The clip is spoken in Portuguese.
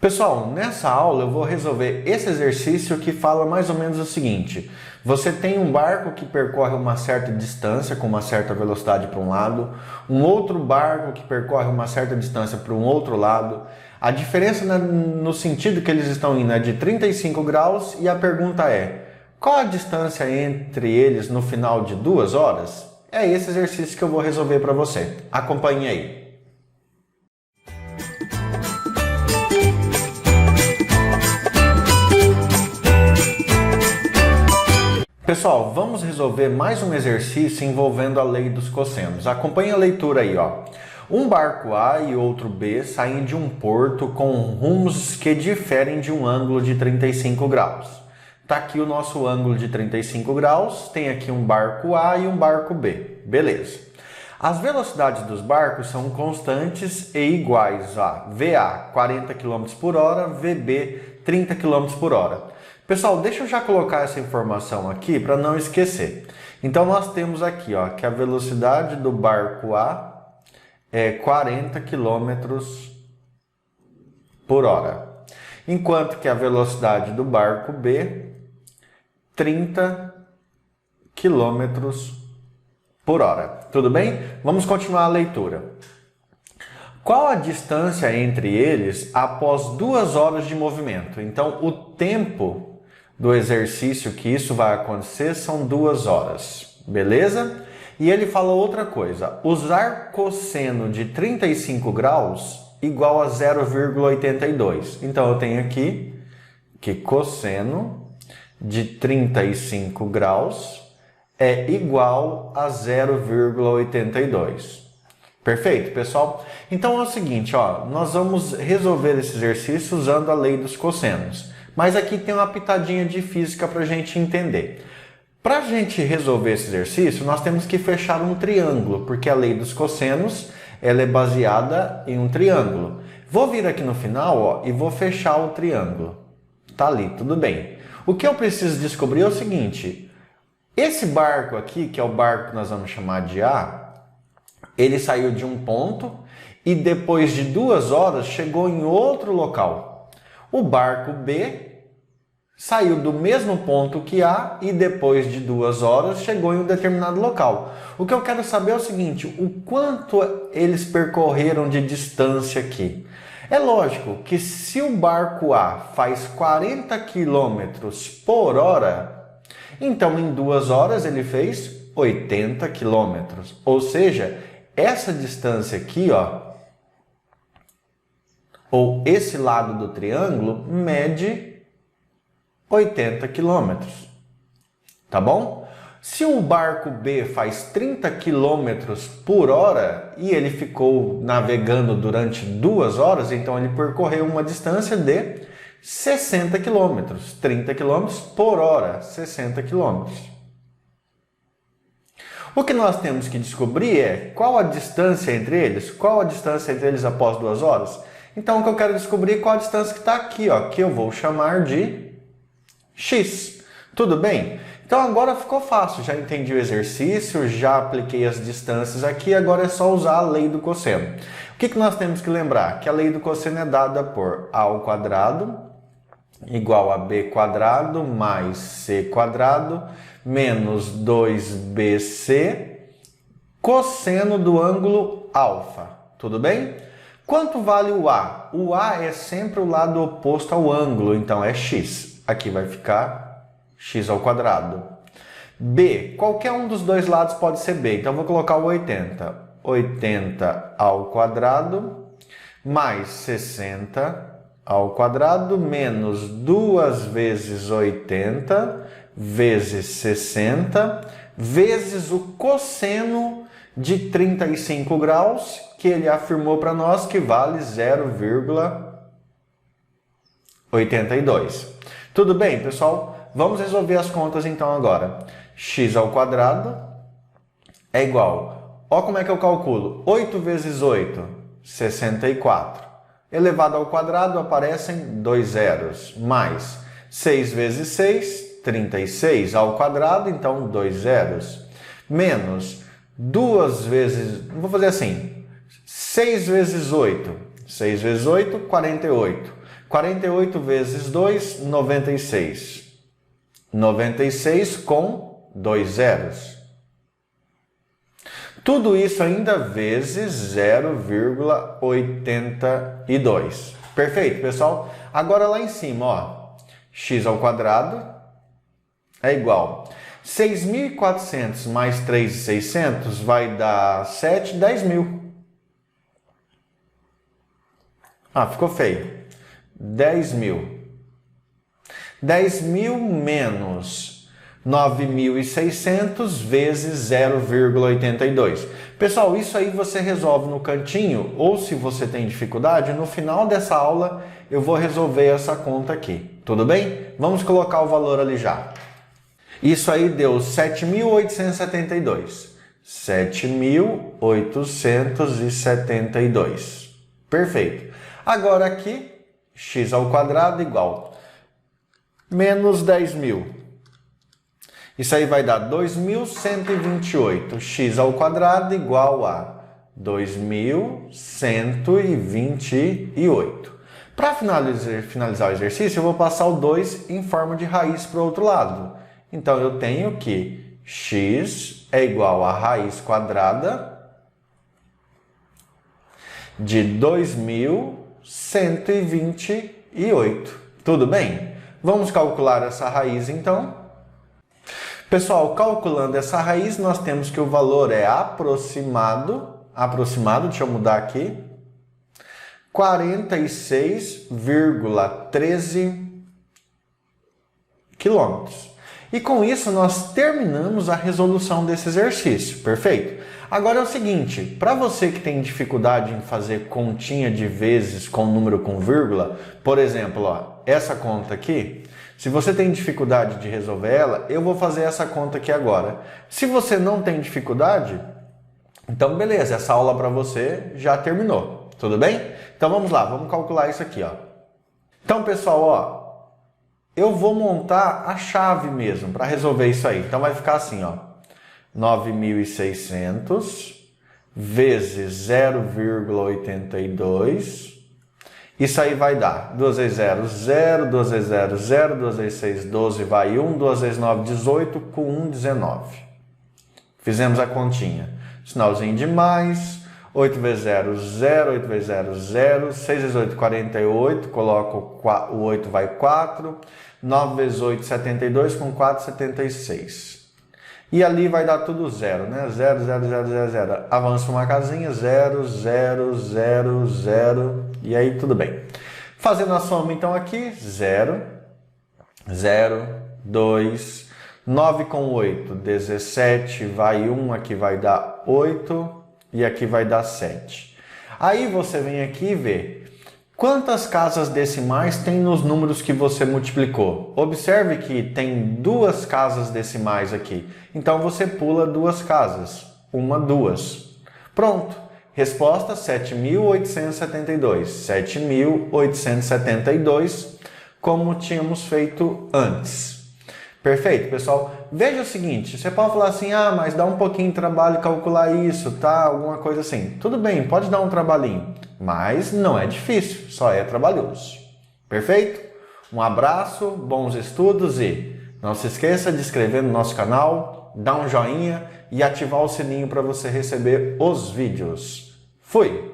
Pessoal, nessa aula eu vou resolver esse exercício que fala mais ou menos o seguinte. Você tem um barco que percorre uma certa distância com uma certa velocidade para um lado, um outro barco que percorre uma certa distância para um outro lado. A diferença no sentido que eles estão indo é de 35 graus e a pergunta é: qual a distância entre eles no final de 2 horas? É esse exercício que eu vou resolver para você. Acompanhe aí. Pessoal, vamos resolver mais um exercício envolvendo a lei dos cossenos. Acompanhe a leitura aí, ó. Um barco A e outro B saem de um porto com rumos que diferem de um ângulo de 35 graus. Tá aqui o nosso ângulo de 35 graus, tem aqui um barco A e um barco B. Beleza. As velocidades dos barcos são constantes e iguais a VA 40 km por hora, VB 30 km por hora. Pessoal, deixa eu já colocar essa informação aqui para não esquecer. Então nós temos aqui, ó, que a velocidade do barco A é 40 km por hora, enquanto que a velocidade do barco B 30 km por hora. Tudo bem? Vamos continuar a leitura. Qual a distância entre eles após 2 horas de movimento? Então, o tempo do exercício que isso vai acontecer são 2 horas, beleza? E ele fala outra coisa: usar cosseno de 35 graus igual a 0,82. Então, eu tenho aqui que cosseno de 35 graus é igual a 0,82. Perfeito, pessoal? Então é o seguinte, ó, nós vamos resolver esse exercício usando a lei dos cossenos. Mas aqui tem uma pitadinha de física para a gente entender. Para a gente resolver esse exercício, nós temos que fechar um triângulo, porque a lei dos cossenos ela é baseada em um triângulo. Vou vir aqui no final, ó, e vou fechar o triângulo. Tá ali, tudo bem. O que eu preciso descobrir é o seguinte: esse barco aqui, que é o barco que nós vamos chamar de A, ele saiu de um ponto e depois de 2 horas chegou em outro local. O barco B saiu do mesmo ponto que A e depois de 2 horas chegou em um determinado local. O que eu quero saber é o seguinte: o quanto eles percorreram de distância aqui. É lógico que se o barco A faz 40 km por hora, então em 2 horas ele fez 80 km. Ou seja, essa distância aqui, ó, ou esse lado do triângulo, mede 80 km. Tá bom? Se o barco B faz 30 km por hora e ele ficou navegando durante 2 horas, então ele percorreu uma distância de 60 km. 30 km por hora, 60 km. O que nós temos que descobrir é qual a distância entre eles. Qual a distância entre eles após 2 horas? Então, o que eu quero descobrir é qual a distância que está aqui, ó, que eu vou chamar de x. Tudo bem? Então, agora ficou fácil. Já entendi o exercício, já apliquei as distâncias aqui, agora é só usar a lei do cosseno. O que nós temos que lembrar? Que a lei do cosseno é dada por a ao quadrado igual a b quadrado mais c quadrado menos 2bc cosseno do ângulo alfa. Tudo bem? Quanto vale o A? O A é sempre o lado oposto ao ângulo, então é x. Aqui vai ficar x ao quadrado. B, qualquer um dos dois lados pode ser B, então eu vou colocar o 80. 80 ao quadrado mais 60 ao quadrado menos 2 vezes 80 vezes 60 vezes o cosseno de 35 graus, que ele afirmou para nós que vale 0,82. Tudo bem, pessoal? Vamos resolver as contas então agora. X ao quadrado é igual, ó como é que eu calculo, 8 vezes 8, 64. Elevado ao quadrado aparecem 2 zeros, mais 6 vezes 6, 36 ao quadrado, então 2 zeros, menos 2 vezes, vou fazer assim, 6 vezes 8, 6 vezes 8, 48. 48 vezes 2, 96. 96 com 2 zeros. Tudo isso ainda vezes 0,82. Perfeito, pessoal? Agora lá em cima, ó, x ao quadrado é igual 6.400 mais 3.600 vai dar 7, 10.000. Ah, ficou feio. 10.000. 10.000 menos 9.600 vezes 0,82. Pessoal, isso aí você resolve no cantinho, ou se você tem dificuldade, no final dessa aula eu vou resolver essa conta aqui. Tudo bem? Vamos colocar o valor ali já. Isso aí deu 7.872. 7.872. Perfeito. Agora aqui, x ao quadrado igual menos 10.000. Isso aí vai dar 2.128. X ao quadrado igual a 2.128. Para finalizar o exercício, eu vou passar o 2 em forma de raiz para o outro lado. Então, eu tenho que x é igual a raiz quadrada de 2.128. Tudo bem? Vamos calcular essa raiz, então. Pessoal, calculando essa raiz, nós temos que o valor é aproximado, deixa eu mudar aqui, 46,13 quilômetros. E com isso, nós terminamos a resolução desse exercício, perfeito? Agora é o seguinte, para você que tem dificuldade em fazer continha de vezes com número com vírgula, por exemplo, ó, essa conta aqui, se você tem dificuldade de resolver ela, eu vou fazer essa conta aqui agora. Se você não tem dificuldade, então beleza, essa aula para você já terminou, tudo bem? Então vamos lá, vamos calcular isso aqui, ó. Então pessoal, ó, eu vou montar a chave mesmo para resolver isso aí. Então vai ficar assim, ó, 9.600 vezes 0,82. Isso aí vai dar 2 vezes 0, 0, 2 vezes 0, 0, 2 vezes 6, 12, vai 1, 2 vezes 9, 18, com 1, 19. Fizemos a continha. Sinalzinho de mais, 8 vezes 0, 0, 8 vezes 0, 0, 6 vezes 8, 48, coloco o 8, vai 4, 9 vezes 8, 72, com 4, 76. E ali vai dar tudo 0, né? 0, 0, 0, 0, 0. Avança uma casinha, 0, 0, 0, 0. E aí tudo bem. Fazendo a soma então aqui, 0, 0, 2, 9 com 8, 17, vai 1, aqui vai dar 8 e aqui vai dar 7. Aí você vem aqui e vê quantas casas decimais tem nos números que você multiplicou. Observe que tem 2 casas decimais aqui. Então você pula 2 casas. 1, 2. Pronto. Resposta 7.872. 7.872, como tínhamos feito antes. Perfeito, pessoal? Veja o seguinte, você pode falar assim, ah, mas dá um pouquinho de trabalho calcular isso, tá? Alguma coisa assim. Tudo bem, pode dar um trabalhinho, mas não é difícil, só é trabalhoso. Perfeito? Um abraço, bons estudos e não se esqueça de se inscrever no nosso canal, dar um joinha e ativar o sininho para você receber os vídeos. Fui!